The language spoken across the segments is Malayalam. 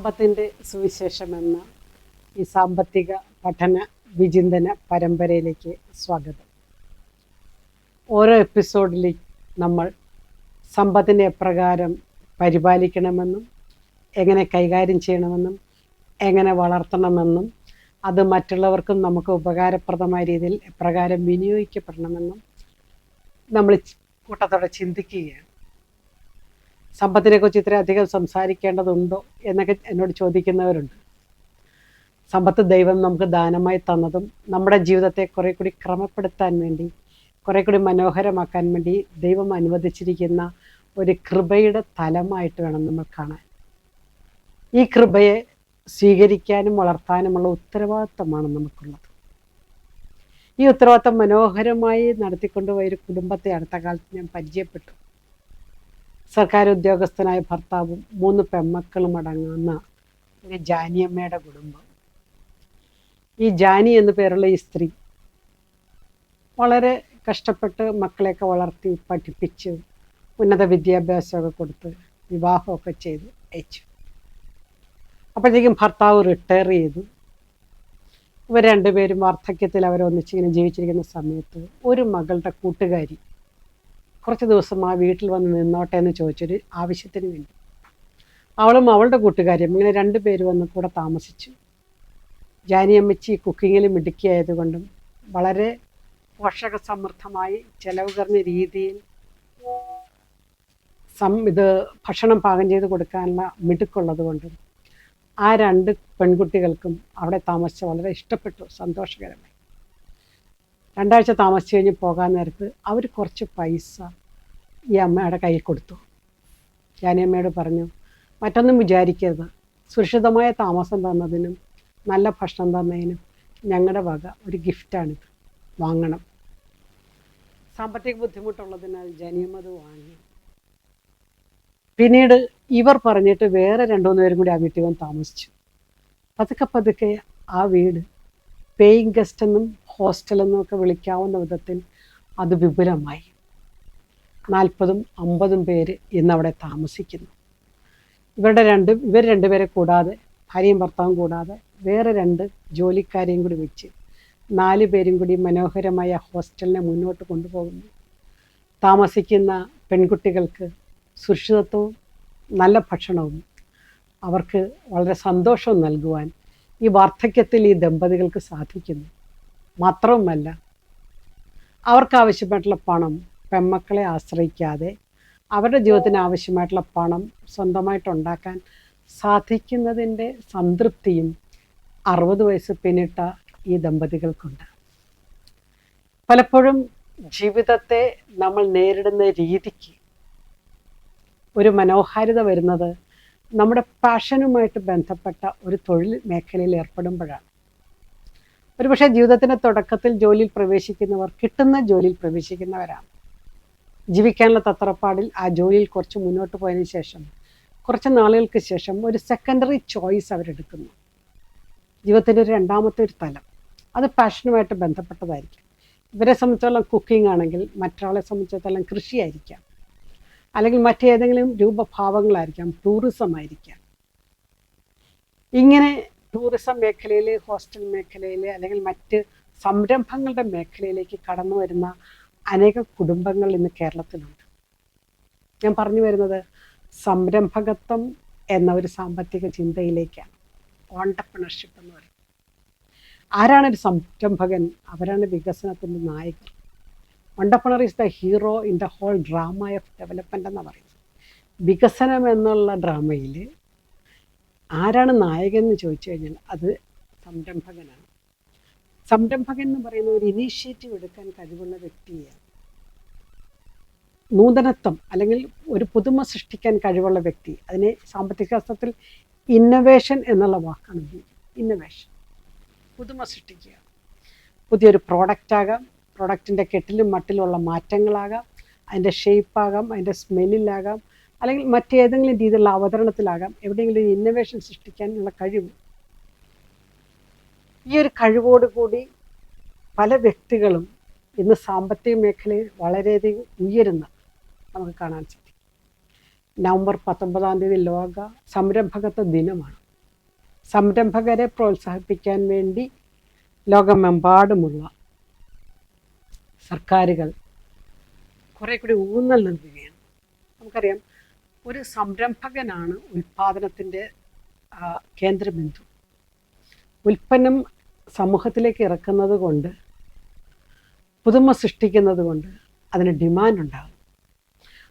സമ്പത്തിൻ്റെ സുവിശേഷം എന്ന ഈ സാമ്പത്തിക പഠന വിചിന്തന പരമ്പരയിലേക്ക് സ്വാഗതം. ഓരോ എപ്പിസോഡിലും നമ്മൾ സമ്പത്തിനെ എപ്രകാരം പരിപാലിക്കണമെന്നും എങ്ങനെ കൈകാര്യം ചെയ്യണമെന്നും എങ്ങനെ വളർത്തണമെന്നും അത് മറ്റുള്ളവർക്കും നമുക്ക് ഉപകാരപ്രദമായ രീതിയിൽ എപ്രകാരം വിനിയോഗിക്കപ്പെടണമെന്നും നമ്മൾ കൂട്ടത്തോടെ ചിന്തിക്കുകയാണ്. സമ്പത്തിനെക്കുറിച്ച് ഇത്രയധികം സംസാരിക്കേണ്ടതുണ്ടോ എന്നൊക്കെ എന്നോട് ചോദിക്കുന്നവരുണ്ട്. സമ്പത്ത് ദൈവം നമുക്ക് ദാനമായി തന്നതും നമ്മുടെ ജീവിതത്തെ കുറെ കൂടി ക്രമപ്പെടുത്താൻ വേണ്ടി, കുറെ കൂടി മനോഹരമാക്കാൻ വേണ്ടി ദൈവം അനുവദിച്ചിരിക്കുന്ന ഒരു കൃപയുടെ തലമായിട്ട് വേണം നമ്മൾ കാണാൻ. ഈ കൃപയെ സ്വീകരിക്കാനും വളർത്താനുമുള്ള ഉത്തരവാദിത്തമാണ് നമുക്കുള്ളത്. ഈ ഉത്തരവാദിത്തം മനോഹരമായി നടത്തിക്കൊണ്ടുപോയ ഒരു കുടുംബത്തെ അടുത്ത കാലത്ത് ഞാൻ പരിചയപ്പെട്ടു. സർക്കാർ ഉദ്യോഗസ്ഥനായ ഭർത്താവും 3 പെൺമക്കളും അടങ്ങുന്ന ഒരു ജാനിയമ്മയുടെ കുടുംബം. ഈ ജാനി എന്നു പേരുള്ള ഈ സ്ത്രീ വളരെ കഷ്ടപ്പെട്ട് മക്കളെയൊക്കെ വളർത്തി പഠിപ്പിച്ച് ഉന്നത വിദ്യാഭ്യാസമൊക്കെ കൊടുത്ത് വിവാഹമൊക്കെ ചെയ്ത് അയച്ചു. അപ്പോഴത്തേക്കും ഭർത്താവ് റിട്ടയർ ചെയ്തു. ഇവർ രണ്ടുപേരും വാർദ്ധക്യത്തിൽ അവരൊന്നിച്ചിങ്ങനെ ജീവിച്ചിരിക്കുന്ന സമയത്ത് ഒരു മകളുടെ കൂട്ടുകാരി കുറച്ച് ദിവസം ആ വീട്ടിൽ വന്ന് നിന്നോട്ടെ എന്ന് ചോദിച്ചൊരു ആവശ്യത്തിന് വേണ്ടി അവളും അവളുടെ കൂട്ടുകാരിയും ഇങ്ങനെ 2 പേര് വന്ന് കൂടെ താമസിച്ചു. ജാനിയമ്മച്ചി കുക്കിങ്ങിൽ മിടുക്കിയായതുകൊണ്ടും വളരെ പോഷക സമൃദ്ധമായി ചെലവ് കുറഞ്ഞ രീതിയിൽ ഭക്ഷണം പാകം ചെയ്ത് കൊടുക്കാനുള്ള മിടുക്കുള്ളത് കൊണ്ടും ആ 2 പെൺകുട്ടികൾക്കും അവിടെ താമസിച്ച് വളരെ ഇഷ്ടപ്പെട്ടു, സന്തോഷകരമായി. 2 ആഴ്ച താമസിച്ച് കഴിഞ്ഞ് പോകാൻ നേരത്ത് അവർ കുറച്ച് പൈസ ഈ അമ്മയുടെ കയ്യിൽ കൊടുത്തു. ജാനിയമ്മയോട് പറഞ്ഞു, മറ്റൊന്നും വിചാരിക്കരുത്, സുരക്ഷിതമായ താമസം തന്നതിനും നല്ല ഭക്ഷണം തന്നതിനും ഞങ്ങളുടെ വക ഒരു ഗിഫ്റ്റാണിത്, വാങ്ങണം. സാമ്പത്തിക ബുദ്ധിമുട്ടുള്ളതിനാൽ ജാനിയമ്മ അത് വാങ്ങി. പിന്നീട് ഇവർ പറഞ്ഞിട്ട് വേറെ 2-3 പേരും കൂടി ആ വീട്ടിൽ വന്ന് താമസിച്ചു. പതുക്കെ ആ വീട് പേയിങ് ഗസ്റ്റ് എന്നും ഹോസ്റ്റലെന്നും ഒക്കെ വിളിക്കാവുന്ന വിധത്തിൽ അത് വിപുലമായി. 40-50 പേര് ഇന്നവിടെ താമസിക്കുന്നു. ഇവർ 2 പേരെ കൂടാതെ, ഭാര്യയും ഭർത്താവും കൂടാതെ വേറെ 2 ജോലിക്കാരെയും കൂടി വെച്ച് 4 പേരും കൂടി മനോഹരമായ ഹോസ്റ്റലിനെ മുന്നോട്ട് കൊണ്ടുപോകുന്നു. താമസിക്കുന്ന പെൺകുട്ടികൾക്ക് സുരക്ഷിതത്വവും നല്ല ഭക്ഷണവും അവർക്ക് വളരെ സന്തോഷവും നൽകുവാൻ ഈ വാർദ്ധക്യത്തിൽ ഈ ദമ്പതികൾക്ക് സാധിക്കുന്നു. മാത്രവുമല്ല, അവർക്കാവശ്യമായിട്ടുള്ള പണം പെൺമക്കളെ ആശ്രയിക്കാതെ അവരുടെ ജീവിതത്തിന് ആവശ്യമായിട്ടുള്ള പണം സ്വന്തമായിട്ടുണ്ടാക്കാൻ സാധിക്കുന്നതിൻ്റെ സംതൃപ്തിയും 60 വയസ്സ് പിന്നിട്ട ഈ ദമ്പതികൾക്കുണ്ട്. പലപ്പോഴും ജീവിതത്തെ നമ്മൾ നേരിടുന്ന രീതിക്ക് ഒരു മനോഹാരിത വരുന്നത് നമ്മുടെ പാഷനുമായിട്ട് ബന്ധപ്പെട്ട ഒരു തൊഴിൽ മേഖലയിൽ ഏർപ്പെടുമ്പോഴാണ്. ഒരുപക്ഷെ ജീവിതത്തിൻ്റെ തുടക്കത്തിൽ ജോലിയിൽ പ്രവേശിക്കുന്നവർ കിട്ടുന്ന ജോലിയിൽ പ്രവേശിക്കുന്നവരാണ്. ജീവിക്കാനുള്ള തത്രപ്പാടിൽ ആ ജോലിയിൽ കുറച്ച് മുന്നോട്ട് പോയതിനു ശേഷം കുറച്ച് നാളുകൾക്ക് ശേഷം ഒരു സെക്കൻഡറി ചോയ്സ് അവരെടുക്കുന്നു. ജീവിതത്തിൻ്റെ ഒരു 2ാമത്തെ ഒരു തലം, അത് പാഷനുമായിട്ട് ബന്ധപ്പെട്ടതായിരിക്കും. ഇവരെ സംബന്ധിച്ചോളം കുക്കിംഗ് ആണെങ്കിൽ മറ്റൊരാളെ സംബന്ധിച്ചിടത്തോളം കൃഷിയായിരിക്കാം, അല്ലെങ്കിൽ മറ്റേതെങ്കിലും രൂപഭാവങ്ങളായിരിക്കാം, ടൂറിസം ആയിരിക്കാം. ഇങ്ങനെ ടൂറിസം മേഖലയിൽ, ഹോസ്റ്റൽ മേഖലയിൽ, അല്ലെങ്കിൽ മറ്റ് സംരംഭങ്ങളുടെ മേഖലയിലേക്ക് കടന്നു വരുന്ന അനേകം കുടുംബങ്ങൾ ഇന്ന് കേരളത്തിലുണ്ട്. ഞാൻ പറഞ്ഞു വരുന്നത് സംരംഭകത്വം എന്ന ഒരു സാമ്പത്തിക ചിന്തയിലേക്കാണ്. ഓണ്ടർപ്രണർഷിപ്പ് എന്ന് പറയുന്നത്. ആരാണ് ഒരു സംരംഭകൻ? അവരാണ് വികസനത്തിൻ്റെ നായകർ. Entrepreneur is the hero in the whole drama of development എന്ന് പറയുന്നത്. വികസനം എന്നുള്ള ഡ്രാമയിൽ ആരാണ് നായകൻ എന്ന് ചോദിച്ചു കഴിഞ്ഞാൽ അത് സംരംഭകനാണ്. സംരംഭകൻ എന്ന് പറയുന്ന ഒരു ഇനീഷ്യേറ്റീവ് എടുക്കാൻ കഴിവുള്ള വ്യക്തിയാണ്. നൂതനത്വം അല്ലെങ്കിൽ ഒരു പുതുമ സൃഷ്ടിക്കാൻ കഴിവുള്ള വ്യക്തി. അതിനെ സാമ്പത്തിക ശാസ്ത്രത്തിൽ ഇന്നൊവേഷൻ എന്നുള്ള വാക്കാണ് ഉപയോഗിക്കുന്നത്. ഇന്നൊവേഷൻ, പുതുമ സൃഷ്ടിക്കുക. പുതിയൊരു പ്രോഡക്റ്റാകാം, പ്രോഡക്റ്റിൻ്റെ കെട്ടിലും മട്ടിലുള്ള മാറ്റങ്ങളാകാം, അതിൻ്റെ ഷേപ്പാകാം, അതിൻ്റെ സ്മെല്ലിലാകാം, അല്ലെങ്കിൽ മറ്റേതെങ്കിലും രീതിയിലുള്ള അവതരണത്തിലാകാം. എവിടെയെങ്കിലും ഒരു ഇന്നൊവേഷൻ സൃഷ്ടിക്കാനുള്ള കഴിവ്. ഈ ഒരു കഴിവോടുകൂടി പല വ്യക്തികളും ഇന്ന് സാമ്പത്തിക മേഖലയിൽ വളരെയധികം ഉയരുന്ന നമുക്ക് കാണാൻ സാധിക്കും. നവംബർ 19 ലോക സംരംഭകത്വ ദിനമാണ്. സംരംഭകരെ പ്രോത്സാഹിപ്പിക്കാൻ വേണ്ടി ലോകമെമ്പാടുമുള്ള സർക്കാരുകൾ കുറെ കൂടി ഊന്നൽ നൽകുകയാണ്. നമുക്കറിയാം, ഒരു സംരംഭകനാണ് ഉൽപ്പാദനത്തിൻ്റെ കേന്ദ്രബിന്ദു. ഉൽപ്പന്നം സമൂഹത്തിലേക്ക് ഇറക്കുന്നത് കൊണ്ട്, പുതുമ സൃഷ്ടിക്കുന്നത് കൊണ്ട് അതിന് ഡിമാൻഡ് ഉണ്ടാകും.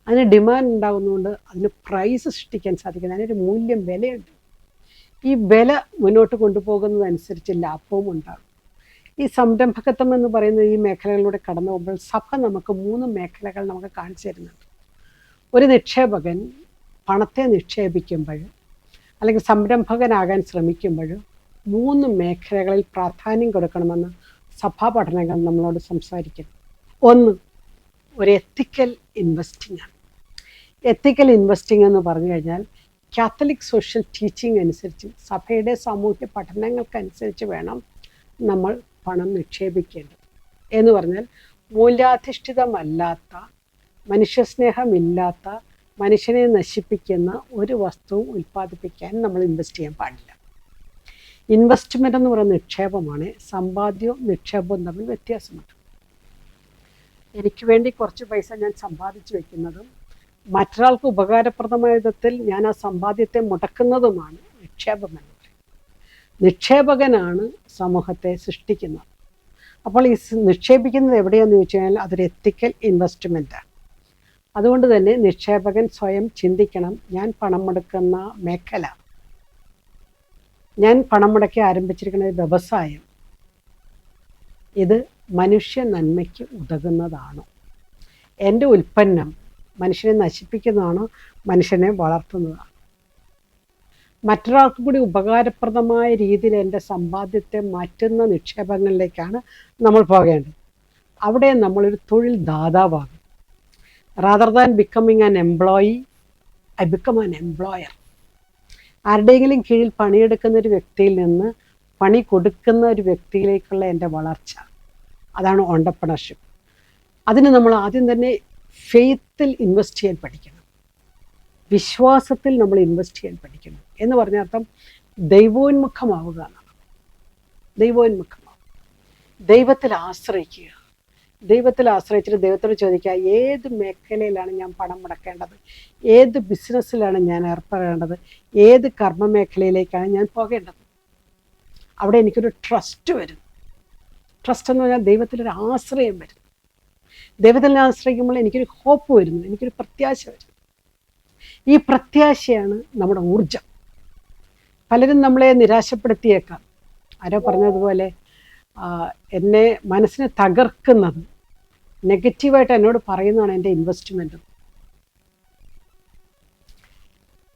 അതിന് ഡിമാൻഡ് ഉണ്ടാകുന്നതുകൊണ്ട് അതിന് പ്രൈസ് സൃഷ്ടിക്കാൻ സാധിക്കുന്നത്, അതിനൊരു മൂല്യം, വിലയുണ്ട്. ഈ വില മുന്നോട്ട് കൊണ്ടുപോകുന്നതനുസരിച്ച് ലാഭവും ഉണ്ടാകും. ഈ സംരംഭകത്വം എന്ന് പറയുന്നത് ഈ മേഖലകളിലൂടെ കടന്നു പോകുമ്പോൾ സഭ നമുക്ക് 3 മേഖലകൾ നമുക്ക് കാണിച്ചു തരുന്നുണ്ട്. ഒരു നിക്ഷേപകൻ പണത്തെ നിക്ഷേപിക്കുമ്പോൾ അല്ലെങ്കിൽ സംരംഭകനാകാൻ ശ്രമിക്കുമ്പോൾ 3 മേഖലകളിൽ പ്രാധാന്യം കൊടുക്കണമെന്ന് സഭാ പഠനങ്ങൾ നമ്മളോട് സംസാരിക്കുന്നു. ഒന്ന്, ഒരു എത്തിക്കൽ ഇൻവെസ്റ്റിംഗ് ആണ്. എത്തിക്കൽ ഇൻവെസ്റ്റിംഗ് എന്ന് പറഞ്ഞു കഴിഞ്ഞാൽ കാത്തലിക് സോഷ്യൽ ടീച്ചിങ് അനുസരിച്ച്, സഭയുടെ സാമൂഹ്യ പഠനങ്ങൾക്കനുസരിച്ച് വേണം നമ്മൾ പണം നിക്ഷേപിക്കേണ്ടത്. എന്ന് പറഞ്ഞാൽ മൂല്യാധിഷ്ഠിതമല്ലാത്ത, മനുഷ്യസ്നേഹമില്ലാത്ത, മനുഷ്യനെ നശിപ്പിക്കുന്ന ഒരു വസ്തുവും ഉൽപ്പാദിപ്പിക്കാൻ നമ്മൾ ഇൻവെസ്റ്റ് ചെയ്യാൻ പാടില്ല. ഇൻവെസ്റ്റ്മെൻ്റ് എന്ന് പറയുന്ന നിക്ഷേപമാണ്. സമ്പാദ്യവും നിക്ഷേപവും തമ്മിൽ വ്യത്യാസമുണ്ട്. എനിക്ക് വേണ്ടി കുറച്ച് പൈസ ഞാൻ സമ്പാദിച്ചു വെക്കുന്നതും മറ്റൊരാൾക്ക് ഉപകാരപ്രദമായ വിധത്തിൽ ഞാൻ ആ സമ്പാദ്യത്തെ മുടക്കുന്നതുമാണ് നിക്ഷേപം എന്ന് പറയുന്നത്. നിക്ഷേപകനാണ് സമൂഹത്തെ സൃഷ്ടിക്കുന്നത്. അപ്പോൾ ഈ നിക്ഷേപിക്കുന്നത് എവിടെയാണെന്ന് ചോദിച്ചു കഴിഞ്ഞാൽ അതൊരു എത്തിക്കൽ ഇൻവെസ്റ്റ്മെൻറ്റാണ്. അതുകൊണ്ട് തന്നെ നിക്ഷേപകൻ സ്വയം ചിന്തിക്കണം, ഞാൻ പണം മുടക്കുന്ന മേഖല, ഞാൻ പണം മുടക്കി ആരംഭിച്ചിരിക്കുന്ന വ്യവസായം, ഇത് മനുഷ്യ നന്മയ്ക്ക് ഉതകുന്നതാണോ? എൻ്റെ ഉൽപ്പന്നം മനുഷ്യനെ നശിപ്പിക്കുന്നതാണോ, മനുഷ്യനെ വളർത്തുന്നതാണോ? മറ്റൊരാൾക്ക് കൂടി ഉപകാരപ്രദമായ രീതിയിൽ എൻ്റെ സമ്പാദ്യത്തെ മാറ്റുന്ന നിക്ഷേപങ്ങളിലേക്കാണ് നമ്മൾ പോകേണ്ടത്. അവിടെ നമ്മളൊരു തൊഴിൽ ദാതാവാകും. Rather than becoming an employee, I become an employer. ആരുടെയെങ്കിലും കീഴിൽ പണിയെടുക്കുന്ന ഒരു വ്യക്തിയിൽ നിന്ന് പണി കൊടുക്കുന്ന ഒരു വ്യക്തിയിലേക്കുള്ള എൻ്റെ വളർച്ച, അതാണ് ഓണ്ടർപ്രണർഷിപ്പ്. അതിന് നമ്മൾ ആദ്യം തന്നെ ഫെയ്ത്തിൽ ഇൻവെസ്റ്റ് ചെയ്യാൻ പഠിക്കണം. വിശ്വാസത്തിൽ നമ്മൾ ഇൻവെസ്റ്റ് ചെയ്യാൻ പഠിക്കണം. എന്ന് പറഞ്ഞ അർത്ഥം ദൈവോന്മുഖമാവുക എന്നാണ്. ദൈവോന്മുഖമാവുക, ദൈവത്തിൽ ആശ്രയിക്കുക. ദൈവത്തിൽ ആശ്രയിച്ചിട്ട് ദൈവത്തോട് ചോദിക്കുക, ഏത് മേഖലയിലാണ് ഞാൻ പണം മുടക്കേണ്ടത്, ഏത് ബിസിനസ്സിലാണ് ഞാൻ ഏർപ്പെടേണ്ടത്, ഏത് കർമ്മ മേഖലയിലേക്കാണ് ഞാൻ പോകേണ്ടത്. അവിടെ എനിക്കൊരു ട്രസ്റ്റ് വരും. ട്രസ്റ്റ് എന്ന് പറഞ്ഞാൽ ദൈവത്തിലൊരു ആശ്രയം വരും. ദൈവത്തിൽ ആശ്രയിക്കുമ്പോൾ എനിക്കൊരു ഹോപ്പ് വരുന്നു, എനിക്കൊരു പ്രത്യാശ വരും. ഈ പ്രത്യാശയാണ് നമ്മുടെ ഊർജം. പലരും നമ്മളെ നിരാശപ്പെടുത്തിയേക്കാം. ആരോ പറഞ്ഞതുപോലെ, എന്നെ മനസ്സിനെ തകർക്കുന്നത്, നെഗറ്റീവായിട്ട് എന്നോട് പറയുന്നതാണ് എൻ്റെ ഇൻവെസ്റ്റ്മെൻറ്റ്.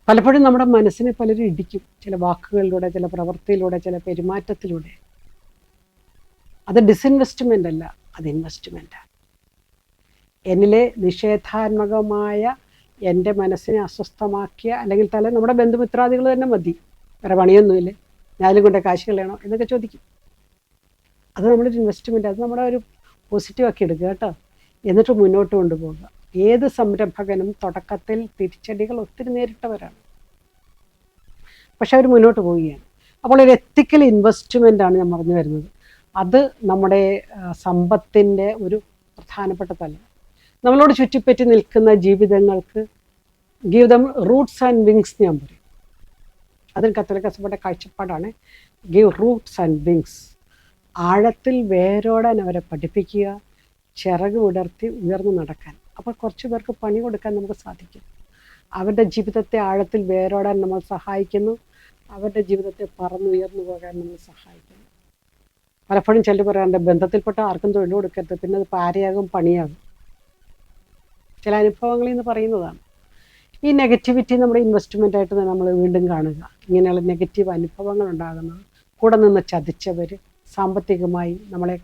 പലപ്പോഴും നമ്മുടെ മനസ്സിനെ പലരും ഇടിക്കും, ചില വാക്കുകളിലൂടെ, ചില പ്രവൃത്തിയിലൂടെ, ചില പെരുമാറ്റത്തിലൂടെ. അത് ഡിസ്ഇൻവെസ്റ്റ്മെൻ്റ് അല്ല, അത് ഇൻവെസ്റ്റ്മെൻറ്റാണ്. എന്നിലെ നിഷേധാത്മകമായ എൻ്റെ മനസ്സിനെ അസ്വസ്ഥമാക്കിയ, അല്ലെങ്കിൽ നമ്മുടെ ബന്ധുമിത്രാദികൾ തന്നെ മതി, വേറെ പണിയൊന്നുമില്ലേ, ഞാനും കൊണ്ട് കാശ് കളയണോ എന്നൊക്കെ ചോദിക്കും. അത് നമ്മളൊരു ഇൻവെസ്റ്റ്മെൻറ്റ്, അത് നമ്മുടെ ഒരു പോസിറ്റീവ് ആക്കി എടുക്കുക കേട്ടോ. എന്നിട്ട് മുന്നോട്ട് കൊണ്ടുപോകുക. ഏത് സംരംഭകനും തുടക്കത്തിൽ തിരിച്ചടികൾ ഒത്തിരി നേരിട്ടവരാണ്, പക്ഷെ അവർ മുന്നോട്ട് പോവുകയാണ്. അപ്പോൾ ഒരു എത്തിക്കൽ ഇൻവെസ്റ്റ്മെൻ്റാണ് ഞാൻ പറഞ്ഞു വരുന്നത്. അത് നമ്മുടെ സമ്പത്തിൻ്റെ ഒരു പ്രധാനപ്പെട്ട തലം. നമ്മളോട് ചുറ്റിപ്പറ്റി നിൽക്കുന്ന ജീവിതങ്ങൾക്ക് give them roots and wings ഞാൻ പറയും. അതിന് കത്തോലിക്ക സഭയുടെ കാഴ്ചപ്പാടാണ് ഗീവ് റൂട്ട്സ് ആൻഡ് വിങ്സ്. ആഴത്തിൽ വേരോടാൻ അവരെ പഠിപ്പിക്കുക, ചിറക് വിടർത്തി ഉയർന്നു നടക്കാൻ. അപ്പോൾ കുറച്ച് പേർക്ക് പണി കൊടുക്കാൻ നമുക്ക് സാധിക്കും. അവരുടെ ജീവിതത്തെ ആഴത്തിൽ വേരോടാൻ നമ്മൾ സഹായിക്കുന്നു, അവരുടെ ജീവിതത്തെ പറന്നുയർന്നു പോകാൻ നമ്മൾ സഹായിക്കുന്നു. പലപ്പോഴും ചിലർ പറയാറുണ്ട്, ബന്ധത്തിൽപ്പെട്ട ആർക്കും തൊഴിൽ കൊടുക്കരുത്, പിന്നെ അത് പാരയാകും, പണിയാകും. ചില അനുഭവങ്ങളിൽ നിന്ന് പറയുന്നതാണ്. ഈ നെഗറ്റിവിറ്റി നമ്മുടെ ഇൻവെസ്റ്റ്മെൻ്റായിട്ട് നമ്മൾ വീണ്ടും കാണുക. ഇങ്ങനെയുള്ള നെഗറ്റീവ് അനുഭവങ്ങൾ ഉണ്ടാകുന്നത്, കൂടെ നിന്ന് ചതിച്ചവർ, സാമ്പത്തികമായി നമ്മളെ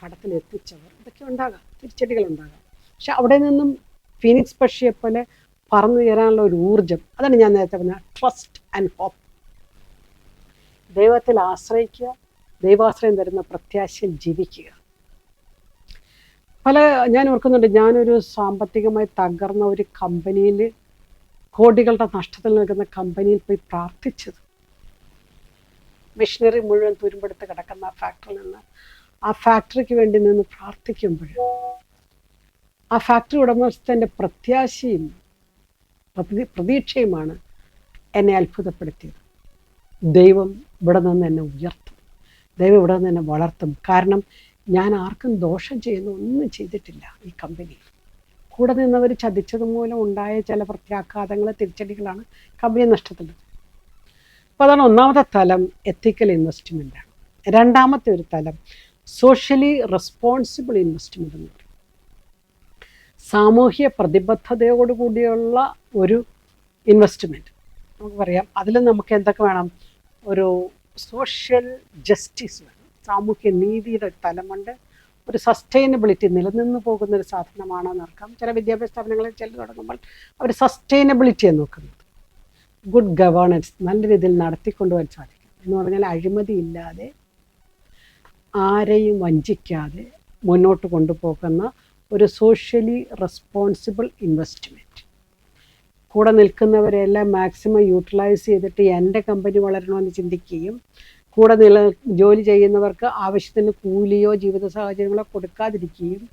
കടത്തിലെത്തിച്ചവർ, ഇതൊക്കെ ഉണ്ടാകാം, തിരിച്ചടികളുണ്ടാകാം. പക്ഷെ അവിടെ നിന്നും ഫീനിക്സ് പക്ഷിയെ പോലെ പറന്നുയരാനുള്ള ഒരു ഊർജം, അതാണ് ഞാൻ നേരത്തെ പറഞ്ഞ ട്രസ്റ്റ് ആൻഡ് ഹോപ്പ്. ദൈവത്തിൽ ആശ്രയിക്കുക, ദൈവാശ്രയം തരുന്ന പ്രത്യാശയിൽ ജീവിക്കുക. ഞാൻ ഓർക്കുന്നുണ്ട്, ഞാനൊരു സാമ്പത്തികമായി തകർന്ന ഒരു കമ്പനിയിൽ, കോടികളുടെ നഷ്ടത്തിൽ നിൽക്കുന്ന കമ്പനിയിൽ പോയി പ്രാർത്ഥിച്ചത്. മെഷീനറി മുഴുവൻ തുരുമ്പെടുത്ത് കിടക്കുന്ന ആ ഫാക്ടറിയിൽ നിന്ന് ആ ഫാക്ടറിക്ക് വേണ്ടി നിന്ന് പ്രാർത്ഥിക്കുമ്പോൾ ആ ഫാക്ടറി ഉടമസ്ഥൻ്റെ പ്രത്യാശയും പ്രതീക്ഷയുമാണ് എന്നെ അത്ഭുതപ്പെടുത്തിയത്. ദൈവം ഇവിടെ നിന്ന് എന്നെ ഉയർത്തും, ദൈവം ഇവിടെ നിന്ന് എന്നെ വളർത്തും. കാരണം ഞാൻ ആർക്കും ദോഷം ചെയ്യുന്ന ഒന്നും ചെയ്തിട്ടില്ല. ഈ കമ്പനി കൂടെ നിന്നവർ ചതിച്ചത് മൂലം ഉണ്ടായ ചില പ്രത്യാഘാതങ്ങൾ, തിരിച്ചടികളാണ് കമ്പനി നഷ്ടത്തിലത്. അപ്പോൾ അതാണ് ഒന്നാമത്തെ തലം, എത്തിക്കൽ ഇൻവെസ്റ്റ്മെൻറ്റാണ്. രണ്ടാമത്തെ ഒരു തലം സോഷ്യലി റെസ്പോൺസിബിൾ ഇൻവെസ്റ്റ്മെൻറ്റ് എന്ന് പറയും. സാമൂഹ്യ പ്രതിബദ്ധതയോടുകൂടിയുള്ള ഒരു ഇൻവെസ്റ്റ്മെൻറ്റ്. നമുക്ക് പറയാം, അതിൽ നമുക്ക് എന്തൊക്കെ വേണം? ഒരു സോഷ്യൽ ജസ്റ്റിസ് വേണം, സാമൂഹ്യ നീതിയുടെ തലമുണ്ട്, ഒരു സസ്റ്റൈനബിലിറ്റി, നിലനിന്ന് പോകുന്ന ഒരു സാധനമാണെന്ന് ഓർക്കാം. ചില വിദ്യാഭ്യാസ സ്ഥാപനങ്ങളിൽ ചെല്ലു തുടങ്ങുമ്പോൾ അവർ സസ്റ്റൈനബിലിറ്റിയാണ് നോക്കുന്നത്. ഗുഡ് ഗവേണൻസ്, നല്ല രീതിയിൽ നടത്തിക്കൊണ്ടുപോകാൻ സാധിക്കും എന്ന് പറഞ്ഞാൽ അഴിമതി ഇല്ലാതെ, ആരെയും വഞ്ചിക്കാതെ മുന്നോട്ട് കൊണ്ടുപോകുന്ന ഒരു സോഷ്യലി റെസ്പോൺസിബിൾ ഇൻവെസ്റ്റ്മെൻറ്റ്. കൂടെ നിൽക്കുന്നവരെല്ലാം മാക്സിമം യൂട്ടിലൈസ് ചെയ്തിട്ട് എൻ്റെ കമ്പനി വളരണമെന്ന് ചിന്തിക്കുകയും കൂടെ ജോലി ചെയ്യുന്നവർക്ക് ആവശ്യത്തിന് കൂലിയോ ജീവിത സാഹചര്യങ്ങളോ കൊടുക്കാതിരിക്കുകയും,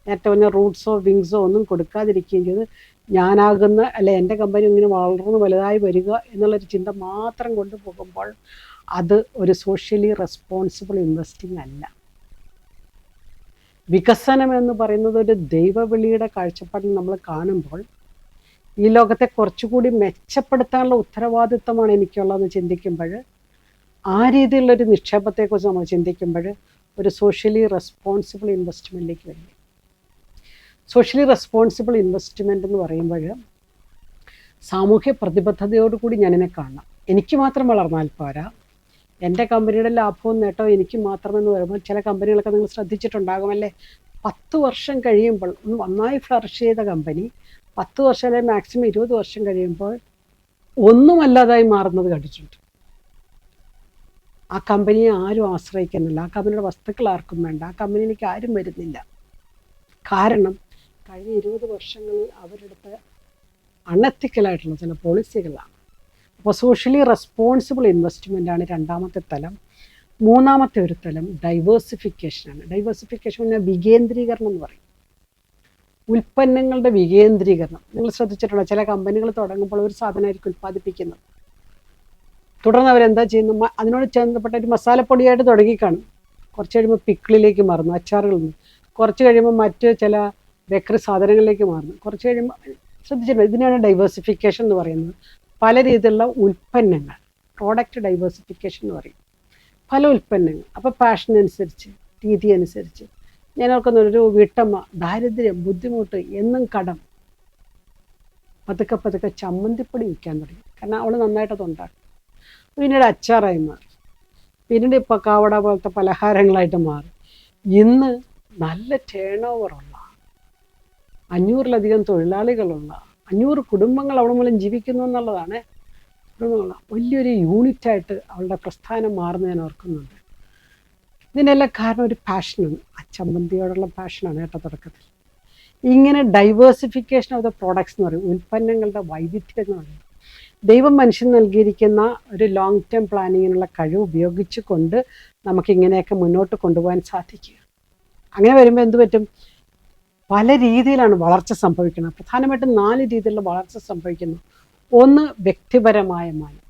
നേരത്തെ പറഞ്ഞ റൂട്ട്സോ വിങ്സോ ഒന്നും കൊടുക്കാതിരിക്കുകയും ചെയ്ത് ഞാനാകുന്ന അല്ലെ എൻ്റെ കമ്പനി ഇങ്ങനെ വളർന്ന് വലുതായി വരിക എന്നുള്ളൊരു ചിന്ത മാത്രം കൊണ്ടുപോകുമ്പോൾ അത് ഒരു സോഷ്യലി റെസ്പോൺസിബിൾ ഇൻവെസ്റ്റിംഗ് അല്ല. വികസനം എന്ന് പറയുന്നത് ഒരു ദൈവവിളിയുടെ കാഴ്ചപ്പാടിൽ നമ്മൾ കാണുമ്പോൾ ഈ ലോകത്തെ കുറച്ചുകൂടി മെച്ചപ്പെടുത്താനുള്ള ഉത്തരവാദിത്തമാണ് എനിക്കുള്ളതെന്ന് ചിന്തിക്കുമ്പോൾ, ആ രീതിയിലുള്ളൊരു നിക്ഷേപത്തെക്കുറിച്ച് നമ്മൾ ചിന്തിക്കുമ്പോൾ ഒരു സോഷ്യലി റെസ്പോൺസിബിൾ ഇൻവെസ്റ്റ്മെൻറ്റിലേക്ക് വരിക. സോഷ്യലി റെസ്പോൺസിബിൾ ഇൻവെസ്റ്റ്മെൻറ്റ് എന്ന് പറയുമ്പോൾ സാമൂഹ്യ പ്രതിബദ്ധതയോടുകൂടി ഞാനിനെ കാണണം. എനിക്ക് മാത്രം വളർന്നാൽ പോരാ, എൻ്റെ കമ്പനിയുടെ ലാഭവും നേട്ടവും എനിക്ക് മാത്രമെന്ന് പറയുമ്പോൾ ചില കമ്പനികളൊക്കെ നിങ്ങൾ ശ്രദ്ധിച്ചിട്ടുണ്ടാകുമല്ലേ, 10 വർഷം കഴിയുമ്പോൾ ഒന്ന് നന്നായി ഫ്ലറിഷ് ചെയ്ത കമ്പനി 10 വർഷം അല്ലെങ്കിൽ മാക്സിമം 20 വർഷം കഴിയുമ്പോൾ ഒന്നുമല്ലാതായി മാറുന്നത് കണ്ടിട്ടുണ്ട്. ആ കമ്പനിയെ ആരും ആശ്രയിക്കുന്നില്ല, ആ കമ്പനിയുടെ വസ്തുക്കൾ ആർക്കും വേണ്ട, ആ കമ്പനിയിലേക്ക് ആരും വരുന്നില്ല. കാരണം കഴിഞ്ഞ 20 വർഷങ്ങളിൽ അവരെടുത്ത അൺഎത്തിക്കലായിട്ടുള്ള ചില പോളിസികളാണ്. അപ്പോൾ സോഷ്യലി റെസ്പോൺസിബിൾ ഇൻവെസ്റ്റ്മെൻറ്റാണ് രണ്ടാമത്തെ തലം. മൂന്നാമത്തെ ഒരു തലം ഡൈവേഴ്സിഫിക്കേഷനാണ്. ഡൈവേഴ്സിഫിക്കേഷൻ പറഞ്ഞാൽ വികേന്ദ്രീകരണം എന്ന് പറയും. ഉൽപ്പന്നങ്ങളുടെ വികേന്ദ്രീകരണം. നിങ്ങൾ ശ്രദ്ധിച്ചിട്ടുണ്ടോ, ചില കമ്പനികൾ തുടങ്ങുമ്പോൾ ഒരു സാധനമായിരിക്കും ഉൽപ്പാദിപ്പിക്കുന്നത്, തുടർന്ന് അവരെന്താ ചെയ്യുന്നു, അതിനോട് ചേർന്നപ്പെട്ട ഒരു മസാലപ്പൊടിയായിട്ട് തുടങ്ങിക്കാണും, കുറച്ച് കഴിയുമ്പോൾ പിക്കിളിലേക്ക് മാറുന്നു, അച്ചാറുകളിൽ നിന്ന്, കുറച്ച് കഴിയുമ്പോൾ മറ്റ് ചില ബേക്കറി സാധനങ്ങളിലേക്ക് മാറുന്നു, കുറച്ച് കഴിയുമ്പോൾ ശ്രദ്ധിച്ചിട്ടുണ്ട്. ഇതിനാണ് ഡൈവേഴ്സിഫിക്കേഷൻ എന്ന് പറയുന്നത്. പല രീതിയിലുള്ള ഉൽപ്പന്നങ്ങൾ, പ്രോഡക്റ്റ് ഡൈവേഴ്സിഫിക്കേഷൻ എന്ന് പറയും. പല ഉൽപ്പന്നങ്ങൾ, അപ്പോൾ പാഷൻ അനുസരിച്ച്, രീതി അനുസരിച്ച്. ഞാൻ ഓർക്കുന്ന ഒരു വീട്ടമ്മ, ദാരിദ്ര്യം, ബുദ്ധിമുട്ട്, എന്നും കടം, പതുക്കെ ചമ്മന്തിപ്പൊടി വിൽക്കാൻ തുടങ്ങി. കാരണം അവൾ നന്നായിട്ടത് ഉണ്ടാക്കും. പിന്നീട് അച്ചാറായി മാറി, പിന്നീട് ഇപ്പോൾ കാവട പോലത്തെ പലഹാരങ്ങളായിട്ട് മാറി. ഇന്ന് നല്ല ടേൺ ഓവറുള്ള 500-ലധികം തൊഴിലാളികളുള്ള 500 കുടുംബങ്ങൾ അവിടെ മൂലം ജീവിക്കുന്നു എന്നുള്ളതാണ്. കുടുംബങ്ങളുള്ള വലിയൊരു യൂണിറ്റായിട്ട് അവളുടെ പ്രസ്ഥാനം മാറുന്ന ഞാൻ ഓർക്കുന്നുണ്ട്. ഇതിനെല്ലാം കാരണം ഒരു പാഷനാണ്, ആ ചമ്മന്തിയോടുള്ള പാഷനാണ് കേട്ടോ തുടക്കത്തിൽ. ഇങ്ങനെ ഡൈവേഴ്സിഫിക്കേഷൻ ഓഫ് ദ പ്രോഡക്ട്സ് എന്ന് പറയും, ഉൽപ്പന്നങ്ങളുടെ വൈവിധ്യം എന്ന് പറയും. ദൈവം മനുഷ്യൻ നൽകിയിരിക്കുന്ന ഒരു ലോങ് ടേം പ്ലാനിങ്ങിനുള്ള കഴിവ് ഉപയോഗിച്ച് കൊണ്ട് നമുക്കിങ്ങനെയൊക്കെ മുന്നോട്ട് കൊണ്ടുപോകാൻ സാധിക്കുക. അങ്ങനെ വരുമ്പോൾ എന്ത് പറ്റും, പല രീതിയിലാണ് വളർച്ച സംഭവിക്കുന്നത്. പ്രധാനമായിട്ടും 4 രീതിയിലുള്ള വളർച്ച സംഭവിക്കുന്നു. ഒന്ന്, വ്യക്തിപരമായ മാനം.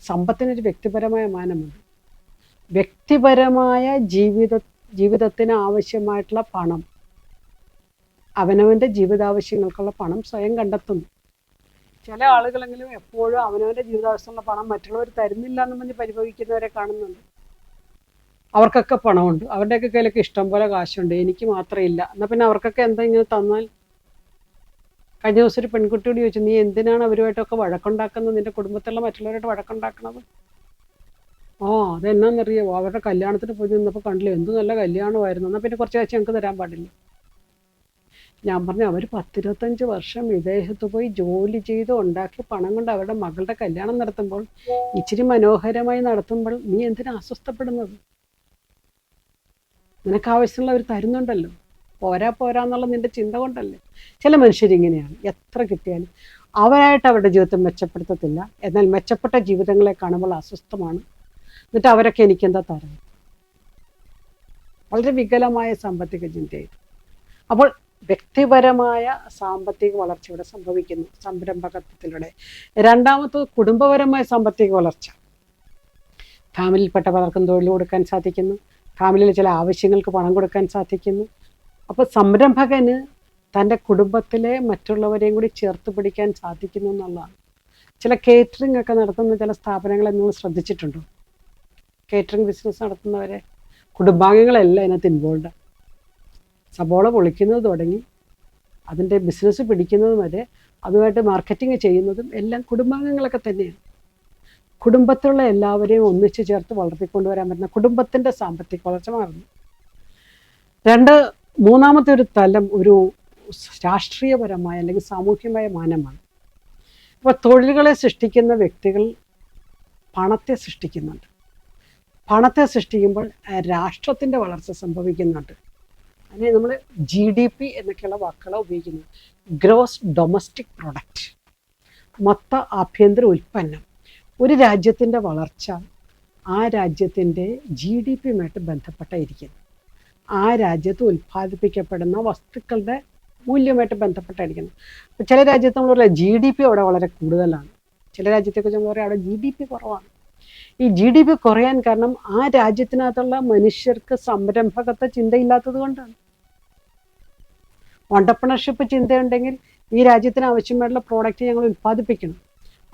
സമ്പത്തിനൊരു വ്യക്തിപരമായ മാനമുണ്ട്. വ്യക്തിപരമായ ജീവിതത്തിന് ആവശ്യമായിട്ടുള്ള പണം, അവനവൻ്റെ ജീവിതാവശ്യങ്ങൾക്കുള്ള പണം സ്വയം കണ്ടെത്തുന്നു. ചില ആളുകളെങ്കിലും എപ്പോഴും അവനവൻ്റെ ജീവിതാവശ്യമുള്ള പണം മറ്റുള്ളവർ തരുന്നില്ല എന്ന് പറഞ്ഞ് പരിഭവിക്കുന്നവരെ കാണുന്നുണ്ട്. അവർക്കൊക്കെ പണമുണ്ട്, അവരുടെയൊക്കെ കയ്യിലൊക്കെ ഇഷ്ടം പോലെ കാശുണ്ട്, എനിക്ക് മാത്രമില്ല. എന്നാൽ പിന്നെ അവർക്കൊക്കെ എന്താ ഇങ്ങനെ തന്നാൽ? കഴിഞ്ഞ ദിവസം ഒരു പെൺകുട്ടിയോട് ചോദിച്ചു, നീ എന്തിനാണ് അവരുമായിട്ടൊക്കെ വഴക്കുണ്ടാക്കുന്നത്, നിൻ്റെ കുടുംബത്തിലുള്ള മറ്റുള്ളവരായിട്ട് വഴക്കുണ്ടാക്കണത്? അതെന്നാന്നറിയാമോ, അവരുടെ കല്യാണത്തിന് പോയി നിന്നപ്പോൾ കണ്ടില്ലേ, എന്ത് നല്ല കല്യാണമായിരുന്നു, എന്നാൽ പിന്നെ കുറച്ച് കാശ് ഞങ്ങൾക്ക് തരാൻ പാടില്ല. ഞാൻ പറഞ്ഞു, അവർ 10-25 വർഷം വിദേശത്ത് പോയി ജോലി ചെയ്ത് ഉണ്ടാക്കി പണം കൊണ്ട് അവരുടെ മകളുടെ കല്യാണം നടത്തുമ്പോൾ, ഇച്ചിരി മനോഹരമായി നടത്തുമ്പോൾ നീ എന്തിനാ അസ്വസ്ഥപ്പെടുന്നത്? നിനക്ക് ആവശ്യമുള്ളവർ തരുന്നുണ്ടല്ലോ, പോരാന്നുള്ള നിന്റെ ചിന്ത കൊണ്ടല്ലേ. ചില മനുഷ്യരിങ്ങനെയാണ്, എത്ര കിട്ടിയാലും അവരായിട്ട് അവരുടെ ജീവിതത്തെ മെച്ചപ്പെടുത്തത്തില്ല, എന്നാൽ മെച്ചപ്പെട്ട ജീവിതങ്ങളെ കാണുമ്പോൾ അസ്വസ്ഥമാണ്. എന്നിട്ട് അവരൊക്കെ എനിക്കെന്താ തരണം? വളരെ വികലമായ സാമ്പത്തിക ചിന്തയായിരുന്നു. അപ്പോൾ വ്യക്തിപരമായ സാമ്പത്തിക വളർച്ച ഇവിടെ സംഭവിക്കുന്നു സംരംഭകത്വത്തിലൂടെ. രണ്ടാമത്തത് കുടുംബപരമായ സാമ്പത്തിക വളർച്ച. ഫാമിലിയിൽപ്പെട്ട പലർക്കും തൊഴിൽ കൊടുക്കാൻ സാധിക്കുന്നു, ഫാമിലിയിലെ ചില ആവശ്യങ്ങൾക്ക് പണം കൊടുക്കാൻ സാധിക്കുന്നു. അപ്പോൾ സംരംഭകന് തൻ്റെ കുടുംബത്തിലെ മറ്റുള്ളവരെയും കൂടി ചേർത്ത് പിടിക്കാൻ സാധിക്കുന്നു എന്നുള്ളതാണ്. ചില കേറ്ററിംഗ് ഒക്കെ നടത്തുന്ന ചില സ്ഥാപനങ്ങളെ നിങ്ങൾ ശ്രദ്ധിച്ചിട്ടുണ്ടോ? കേറ്ററിംഗ് ബിസിനസ് നടത്തുന്നവരെ കുടുംബാംഗങ്ങളെല്ലാം അതിനകത്ത് ഇൻവോൾവ്. സബോള പൊളിക്കുന്നത് തുടങ്ങി അതിൻ്റെ ബിസിനസ് പിടിക്കുന്നതും വരെ അതുമായിട്ട് മാർക്കറ്റിംഗ് ചെയ്യുന്നതും എല്ലാം കുടുംബാംഗങ്ങളൊക്കെ തന്നെയാണ്. കുടുംബത്തിലുള്ള എല്ലാവരെയും ഒന്നിച്ചു ചേർത്ത് വളർത്തിക്കൊണ്ടുവരാൻ പറ്റുന്ന കുടുംബത്തിൻ്റെ സാമ്പത്തിക വളർച്ച മാറുന്നു. മൂന്നാമത്തെ ഒരു തലം ഒരു രാഷ്ട്രീയപരമായ അല്ലെങ്കിൽ സാമൂഹ്യമായ മാനമാണ്. അപ്പോൾ തൊഴിലുകളെ സൃഷ്ടിക്കുന്ന വ്യക്തികൾ പണത്തെ സൃഷ്ടിക്കുന്നുണ്ട്. പണത്തെ സൃഷ്ടിക്കുമ്പോൾ രാഷ്ട്രത്തിൻ്റെ വളർച്ച സംഭവിക്കുന്നുണ്ട്. അതിനെ നമ്മൾ GDP എന്നൊക്കെയുള്ള വാക്കുകളാണ് ഉപയോഗിക്കുന്നത്. ഗ്രോസ് ഡൊമസ്റ്റിക് പ്രൊഡക്റ്റ്, മൊത്ത ആഭ്യന്തര ഉൽപ്പന്നം. ഒരു രാജ്യത്തിൻ്റെ വളർച്ച ആ രാജ്യത്തിൻ്റെ GDPയുമായിട്ട് ബന്ധപ്പെട്ടായിരിക്കുന്നു. ആ രാജ്യത്ത് ഉൽപ്പാദിപ്പിക്കപ്പെടുന്ന വസ്തുക്കളുടെ മൂല്യമായിട്ട് ബന്ധപ്പെട്ടായിരിക്കുന്നു. അപ്പോൾ ചില രാജ്യത്ത് നമ്മൾ പറയാം GDP അവിടെ വളരെ കൂടുതലാണ്, ചില രാജ്യത്തെക്കുറിച്ച് നമ്മൾ പറയാം അവിടെ GDP കുറവാണ്. ഈ GDP കുറയാൻ കാരണം ആ രാജ്യത്തിനകത്തുള്ള മനുഷ്യർക്ക് സംരംഭകത്വ ചിന്തയില്ലാത്തത് കൊണ്ടാണ്. ഓണ്ടർപ്രണർഷിപ്പ് ചിന്തയുണ്ടെങ്കിൽ ഈ രാജ്യത്തിന് ആവശ്യമായിട്ടുള്ള പ്രോഡക്റ്റ് ഞങ്ങൾ ഉൽപ്പാദിപ്പിക്കണം,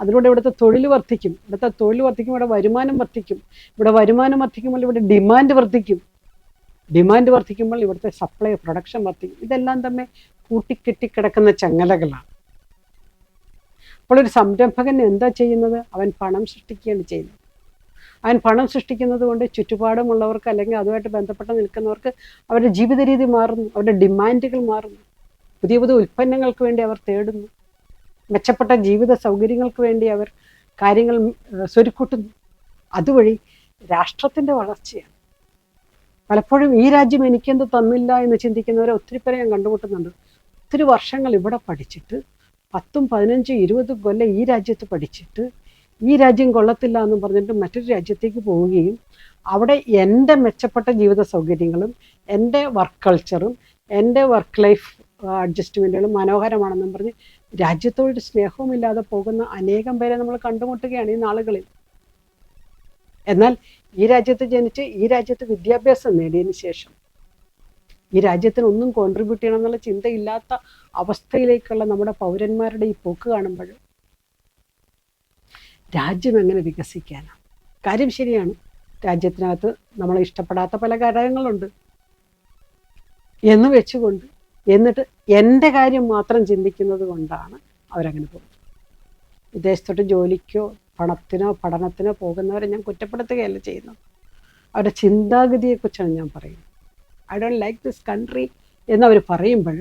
അതിലൂടെ ഇവിടുത്തെ തൊഴിൽ വർദ്ധിക്കും. ഇവിടുത്തെ തൊഴിൽ വർദ്ധിക്കും, ഇവിടെ വരുമാനം വർദ്ധിക്കും. ഇവിടെ വരുമാനം വർദ്ധിക്കുമ്പോൾ ഇവിടെ ഡിമാൻഡ് വർദ്ധിക്കും. ഡിമാൻഡ് വർദ്ധിക്കുമ്പോൾ ഇവിടുത്തെ സപ്ലൈ പ്രൊഡക്ഷൻ വർദ്ധിക്കും. ഇതെല്ലാം തന്നെ കൂട്ടിക്കെട്ടിക്കിടക്കുന്ന ചങ്ങലകളാണ്. അപ്പോൾ ഒരു സംരംഭകൻ എന്താ ചെയ്യുന്നത്? അവൻ പണം സൃഷ്ടിക്കുകയാണ് ചെയ്യുന്നത്. അവൻ പണം സൃഷ്ടിക്കുന്നത് കൊണ്ട് ചുറ്റുപാടുമുള്ളവർക്ക് അല്ലെങ്കിൽ അതുമായിട്ട് ബന്ധപ്പെട്ട് നിൽക്കുന്നവർക്ക് അവരുടെ ജീവിത രീതി മാറുന്നു, അവരുടെ ഡിമാൻഡുകൾ മാറുന്നു, പുതിയ പുതിയ ഉൽപ്പന്നങ്ങൾക്ക് വേണ്ടി അവർ തേടുന്നു, മെച്ചപ്പെട്ട ജീവിത സൗകര്യങ്ങൾക്ക് വേണ്ടി അവർ കാര്യങ്ങൾ സ്വരുക്കൂട്ടുന്നു. അതുവഴി രാഷ്ട്രത്തിൻ്റെ വളർച്ചയാണ്. പലപ്പോഴും ഈ രാജ്യം എനിക്കെന്ത് തന്നില്ല എന്ന് ചിന്തിക്കുന്നവരെ ഒത്തിരി പേരെ ഞാൻ കണ്ടുമുട്ടുന്നുണ്ട്. ഒത്തിരി വർഷങ്ങൾ ഇവിടെ പഠിച്ചിട്ട് 10, 15, 20 കൊല്ലം ഈ രാജ്യത്ത് പഠിച്ചിട്ട് ഈ രാജ്യം കൊള്ളത്തില്ല എന്ന് പറഞ്ഞിട്ട് മറ്റൊരു രാജ്യത്തേക്ക് പോവുകയും അവിടെ എൻ്റെ മെച്ചപ്പെട്ട ജീവിത സൗകര്യങ്ങളും എൻ്റെ വർക്ക് കൾച്ചറും എൻ്റെ വർക്ക് ലൈഫ് അഡ്ജസ്റ്റ്മെൻറ്റുകളും മനോഹരമാണെന്നും പറഞ്ഞ് രാജ്യത്തോട് സ്നേഹവുമില്ലാതെ പോകുന്ന അനേകം പേരെ നമ്മൾ കണ്ടുമുട്ടുകയാണ് ഈ നാളുകളിൽ. എന്നാൽ ഈ രാജ്യത്ത് ജനിച്ച് ഈ രാജ്യത്ത് വിദ്യാഭ്യാസം നേടിയതിന് ശേഷം ഈ രാജ്യത്തിന് ഒന്നും കോൺട്രിബ്യൂട്ട് ചെയ്യണം എന്നുള്ള ചിന്തയില്ലാത്ത അവസ്ഥയിലേക്കുള്ള നമ്മുടെ പൗരന്മാരുടെ ഈ പോക്ക് കാണുമ്പോൾ രാജ്യം എങ്ങനെ വികസിക്കാനാണ്? കാര്യം ശരിയാണ്, രാജ്യത്തിനകത്ത് നമ്മളെ ഇഷ്ടപ്പെടാത്ത പല ഘടകങ്ങളുണ്ട് എന്ന് വെച്ചുകൊണ്ട് എന്നിട്ട് എൻ്റെ കാര്യം മാത്രം ചിന്തിക്കുന്നത് കൊണ്ടാണ് അവരങ്ങനെ പോകുന്നത്. വിദേശത്തോട്ട് ജോലിക്കോ പണത്തിനോ പഠനത്തിനോ പോകുന്നവരെ ഞാൻ കുറ്റപ്പെടുത്തുകയല്ല ചെയ്യുന്നത്, അവരുടെ ചിന്താഗതിയെക്കുറിച്ചാണ് ഞാൻ പറയുന്നത്. I don't like this country എന്നവർ പറയുമ്പോൾ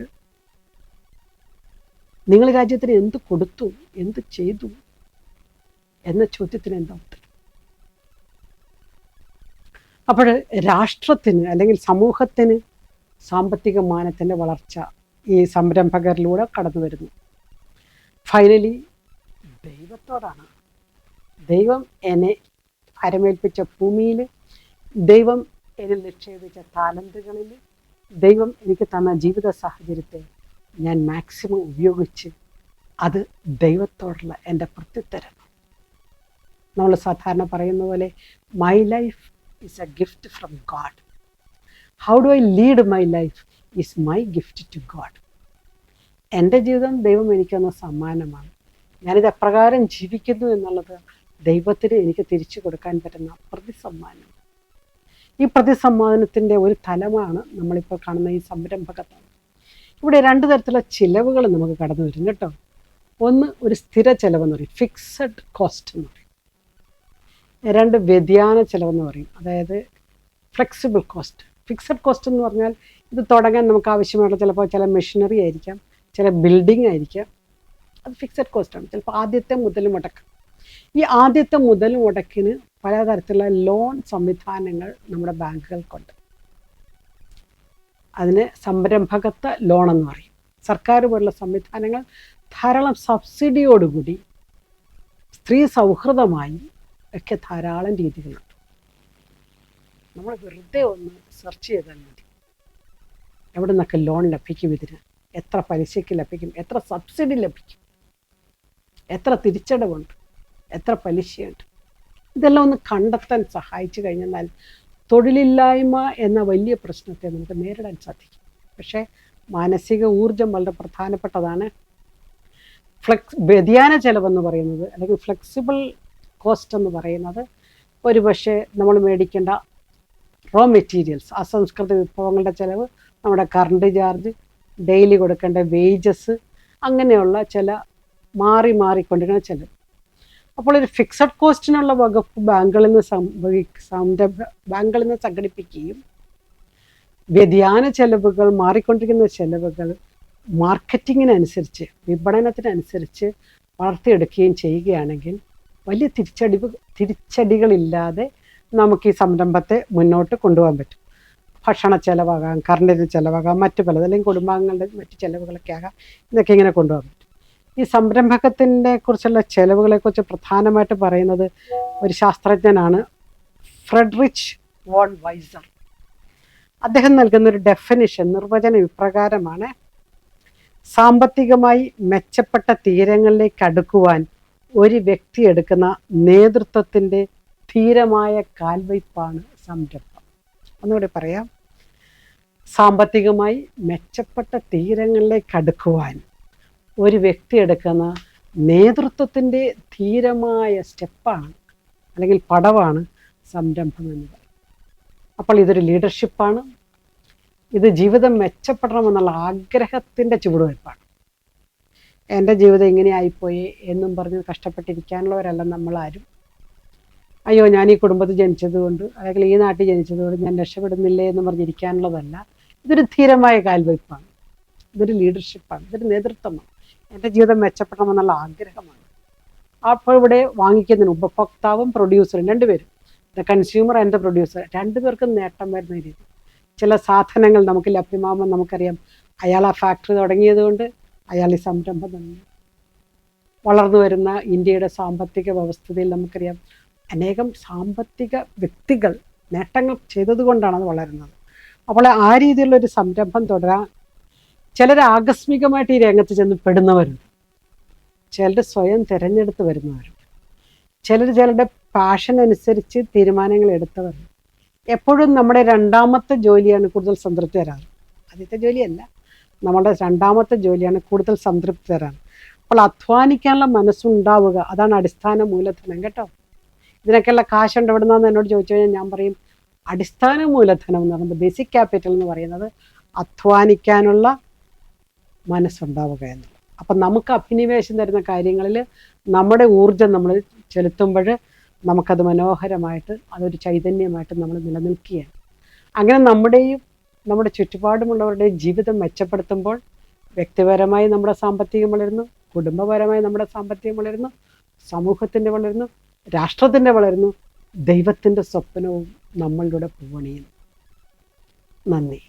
നിങ്ങൾ രാജ്യത്തിന് എന്ത് കൊടുത്തു, എന്ത് ചെയ്തു എന്ന ചോദ്യത്തിന് എന്താ ഉത്തരം? അപ്പോൾ രാഷ്ട്രത്തിന് അല്ലെങ്കിൽ സമൂഹത്തിന് സാമ്പത്തിക മാനത്തിൻ്റെ വളർച്ച ഈ സംരംഭകരിലൂടെ കടന്നു വരുന്നു. ഫൈനലി ദൈവത്തോടാണ്. ദൈവം എന്നെ അരമേൽപ്പിച്ച ഭൂമിയിൽ, ദൈവം എന്നിൽ നിക്ഷേപിച്ച താലന്തുകളിൽ, ദൈവം എനിക്ക് തന്ന ജീവിത സാഹചര്യത്തെ ഞാൻ മാക്സിമം ഉപയോഗിച്ച് അത് ദൈവത്തോടുള്ള എൻ്റെ പ്രത്യുത്തരം. നമ്മൾ സാധാരണ പറയുന്ന പോലെ my life is a gift from God. How do I lead my life is my gift to God. എൻ്റെ ജീവിതം ദൈവം എനിക്ക് തന്ന സമ്മാനമാണ്. ഞാനിത് എപ്രകാരം ജീവിക്കുന്നു എന്നുള്ളത് ദൈവത്തിന് എനിക്ക് തിരിച്ചു കൊടുക്കാൻ പറ്റുന്ന പ്രതിസമ്മാനം. ഈ പ്രതിസമ്മാനത്തിൻ്റെ ഒരു തലമാണ് നമ്മളിപ്പോൾ കാണുന്ന ഈ സംരംഭകത്വം. ഇവിടെ 2 തരത്തിലുള്ള ചിലവുകൾ നമുക്ക് കടന്നു വരും കേട്ടോ. ഒന്ന് ഒരു സ്ഥിര ചിലവെന്ന് പറയും, ഫിക്സഡ് കോസ്റ്റ് എന്ന് പറയും. 2 വ്യതിയാന ചിലവെന്ന് പറയും, അതായത് ഫ്ലെക്സിബിൾ കോസ്റ്റ്. ഫിക്സഡ് കോസ്റ്റ് എന്ന് പറഞ്ഞാൽ ഇത് തുടങ്ങാൻ നമുക്ക് ആവശ്യമായിട്ടുള്ള ചിലപ്പോൾ ചില മെഷീനറി ആയിരിക്കാം, ചില ബിൽഡിംഗ് ആയിരിക്കാം, അത് ഫിക്സഡ് കോസ്റ്റാണ്. ചിലപ്പോൾ ആദ്യത്തെ മുതൽ മുടക്ക്. ഈ ആദ്യത്തെ മുതൽ മുടക്കിന് പലതരത്തിലുള്ള ലോൺ സംവിധാനങ്ങൾ നമ്മുടെ ബാങ്കുകൾക്കുണ്ട്. അതിന് സംരംഭകത്വ ലോൺ എന്ന് പറയും. സർക്കാർ പോലുള്ള സംവിധാനങ്ങൾ ധാരാളം സബ്സിഡിയോടുകൂടി സ്ത്രീ സൗഹൃദമായി ഒക്കെ ധാരാളം രീതികളുണ്ട്. നമ്മൾ വെറുതെ ഒന്ന് സെർച്ച് ചെയ്താൽ മതി. എവിടെ നിന്നൊക്കെ ലോൺ ലഭിക്കും, ഇതിന് എത്ര പലിശയ്ക്ക് ലഭിക്കും, എത്ര സബ്സിഡി ലഭിക്കും, എത്ര തിരിച്ചടവുണ്ട്, എത്ര പലിശയുണ്ട്, ഇതെല്ലാം ഒന്ന് കണ്ടെത്താൻ സഹായിച്ചു കഴിഞ്ഞാൽ തൊഴിലില്ലായ്മ എന്ന വലിയ പ്രശ്നത്തെ നമുക്ക് നേരിടാൻ സാധിക്കും. പക്ഷേ മാനസിക ഊർജം വളരെ പ്രധാനപ്പെട്ടതാണ്. വ്യതിയാന ചെലവെന്ന് പറയുന്നത്, അല്ലെങ്കിൽ ഫ്ലെക്സിബിൾ കോസ്റ്റ് എന്ന് പറയുന്നത്, ഒരുപക്ഷെ നമ്മൾ മേടിക്കേണ്ട റോ മെറ്റീരിയൽസ്, അസംസ്കൃത വിഭവങ്ങളുടെ ചിലവ്, നമ്മുടെ കറണ്ട് ചാർജ്, ഡെയിലി കൊടുക്കേണ്ട വേജസ്, അങ്ങനെയുള്ള ചില മാറിക്കൊണ്ടിരിക്കുന്ന ചിലവ്. അപ്പോൾ ഒരു ഫിക്സഡ് കോസ്റ്റിനുള്ള വകുപ്പ് ബാങ്കുകളിൽ നിന്ന് സംഘടിപ്പിക്കുകയും വ്യതിയാന ചെലവുകൾ, മാറിക്കൊണ്ടിരിക്കുന്ന ചെലവുകൾ മാർക്കറ്റിങ്ങിനനുസരിച്ച്, വിപണനത്തിനനുസരിച്ച് വളർത്തിയെടുക്കുകയും ചെയ്യുകയാണെങ്കിൽ വലിയ തിരിച്ചടികളില്ലാതെ നമുക്ക് ഈ സംരംഭത്തെ മുന്നോട്ട് കൊണ്ടുപോകാൻ പറ്റും. ഭക്ഷണ ചെലവാകാം, കറണ്ടിന് ചെലവാകാം, മറ്റു പലത്, അല്ലെങ്കിൽ കുടുംബാംഗങ്ങളുടെ മറ്റു ചെലവുകളൊക്കെ ആകാം. ഇതൊക്കെ ഇങ്ങനെ കൊണ്ടുപോകാൻ പറ്റും. ഈ സംരംഭകത്തിൻ്റെ കുറിച്ചുള്ള ചെലവുകളെക്കുറിച്ച് പ്രധാനമായിട്ട് പറയുന്നത് ഒരു ശാസ്ത്രജ്ഞനാണ്, ഫ്രെഡറിച്ച് വോൺ വൈസർ. അദ്ദേഹം നൽകുന്നൊരു ഡെഫിനിഷൻ, നിർവചനം ഇപ്രകാരമാണ്: സാമ്പത്തികമായി മെച്ചപ്പെട്ട തീരങ്ങളിലേക്ക് അടുക്കുവാൻ ഒരു വ്യക്തി എടുക്കുന്ന നേതൃത്വത്തിൻ്റെ ധീരമായ കാൽവയ്പ്പാണ് സംരംഭം. ഒന്നുകൂടി പറയാം. സാമ്പത്തികമായി മെച്ചപ്പെട്ട തീരങ്ങളിലേക്ക് അടുക്കുവാൻ ഒരു വ്യക്തി എടുക്കുന്ന നേതൃത്വത്തിൻ്റെ ധീരമായ സ്റ്റെപ്പാണ്, അല്ലെങ്കിൽ പടവാണ് സംരംഭം എന്ന് പറയുന്നത്. അപ്പോൾ ഇതൊരു ലീഡർഷിപ്പാണ്. ഇത് ജീവിതം മെച്ചപ്പെടണമെന്നുള്ള ആഗ്രഹത്തിൻ്റെ ചുവടുവയ്പ്പാണ്. എൻ്റെ ജീവിതം ഇങ്ങനെ ആയിപ്പോയി എന്നും പറഞ്ഞ് കഷ്ടപ്പെട്ടിരിക്കാനുള്ളവരല്ല നമ്മളാരും. അയ്യോ, ഞാൻ ഈ കുടുംബത്തിൽ ജനിച്ചതുകൊണ്ട്, അല്ലെങ്കിൽ ഈ നാട്ടിൽ ജനിച്ചതുകൊണ്ട് ഞാൻ രക്ഷപ്പെടുന്നില്ലേ എന്ന് പറഞ്ഞിരിക്കാനുള്ളതല്ല. ഇതൊരു ധീരമായ കാൽവയ്പ്പാണ്, ഇതൊരു ലീഡർഷിപ്പാണ്, ഇതൊരു നേതൃത്വമാണ്. എൻ്റെ ജീവിതം മെച്ചപ്പെടണമെന്നുള്ള ആഗ്രഹമാണ്. അപ്പോൾ ഇവിടെ വാങ്ങിക്കുന്നതിന് ഉപഭോക്താവും പ്രൊഡ്യൂസറും, രണ്ടുപേരും, the consumer and the producer, രണ്ടുപേർക്കും നേട്ടം വരുന്ന രീതി. ചില സാധനങ്ങൾ നമുക്ക് ലഭ്യമാകുമ്പോൾ നമുക്കറിയാം, അയാൾ ആ ഫാക്ടറി തുടങ്ങിയത് കൊണ്ട് അയാൾ ഈ സംരംഭം തന്നെ. വളർന്നു വരുന്ന ഇന്ത്യയുടെ സാമ്പത്തിക വ്യവസ്ഥയിൽ നമുക്കറിയാം, അനേകം സാമ്പത്തിക വ്യക്തികൾ നേട്ടങ്ങൾ ചെയ്തതുകൊണ്ടാണ് അത് വളരുന്നത്. അപ്പോൾ ആ രീതിയിലുള്ളൊരു സംരംഭം തുടരാൻ ചിലർ ആകസ്മികമായിട്ട് ഈ രംഗത്ത് ചെന്ന് പെടുന്നവരുണ്ട്, ചിലർ സ്വയം തിരഞ്ഞെടുത്ത് വരുന്നവരുണ്ട്, ചിലർ ചിലരുടെ പാഷൻ അനുസരിച്ച് തീരുമാനങ്ങൾ എടുത്തവരുണ്ട്. എപ്പോഴും നമ്മുടെ രണ്ടാമത്തെ ജോലിയാണ് കൂടുതൽ സംതൃപ്തി തരാറ്, ആദ്യത്തെ ജോലിയല്ല. നമ്മുടെ രണ്ടാമത്തെ ജോലിയാണ് കൂടുതൽ സംതൃപ്തി തരാറ്. അപ്പോൾ അധ്വാനിക്കാനുള്ള മനസ്സുണ്ടാവുക, അതാണ് അടിസ്ഥാന മൂലധനം കേട്ടോ. ഇതിനൊക്കെയുള്ള കാശുണ്ട് എവിടെ നിന്നാന്ന് എന്നോട് ചോദിച്ചു കഴിഞ്ഞാൽ ഞാൻ പറയും, അടിസ്ഥാന മൂലധനം എന്ന് പറയുമ്പോൾ, ബേസിക് ക്യാപിറ്റൽ എന്ന് പറയുന്നത് അധ്വാനിക്കാനുള്ള മനസ്സുണ്ടാവുക എന്നുള്ളത്. അപ്പം നമുക്ക് അഭിനിവേശം തരുന്ന കാര്യങ്ങളിൽ നമ്മുടെ ഊർജം നമ്മൾ ചെലുത്തുമ്പോൾ നമുക്കത് മനോഹരമായിട്ട്, അതൊരു ചൈതന്യമായിട്ട് നമ്മൾ നിലനിൽക്കുകയാണ്. അങ്ങനെ നമ്മുടെ ചുറ്റുപാടുമുള്ളവരുടെയും ജീവിതം മെച്ചപ്പെടുത്തുമ്പോൾ വ്യക്തിപരമായി നമ്മുടെ സാമ്പത്തികം വളരുന്നു, കുടുംബപരമായി നമ്മുടെ സാമ്പത്തികം വളരുന്നു, സമൂഹത്തിൻ്റെ വളരുന്നു, രാഷ്ട്രത്തിൻ്റെ വളരുന്നു, ദൈവത്തിൻ്റെ സ്വപ്നവും നമ്മളിലൂടെ പൂവണിയുന്നു. നന്ദി.